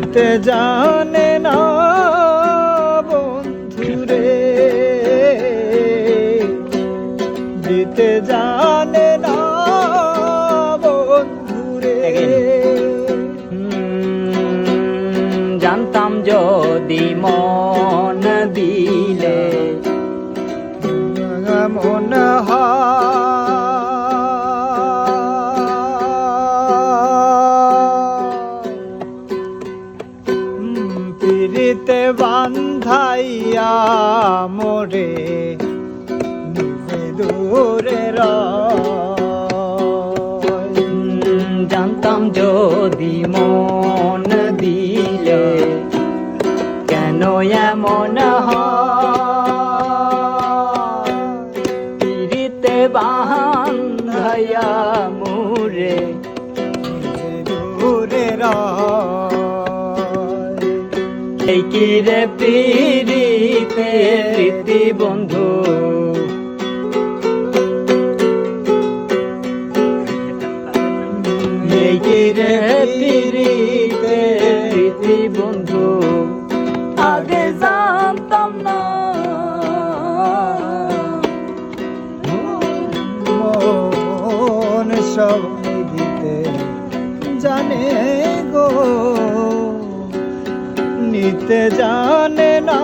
দিতে জানে না বন্ধুরে, দিতে জানে না বন্ধুরে। জানতাম যদি মন দিলে মন পিরিতে বান্ধাইয়া মোরে দূরে জানতাম যদি মন দিলে কেন এমন পিরিতে বান্ধাইয়া মোরে দূরে এই কি রে পিরিতে প্রীতি বন্ধু, এই কি রে পিরিতে প্রীতি বন্ধু, আগে জানতাম না মন সব দিতে জানে গো, নিতে জানে না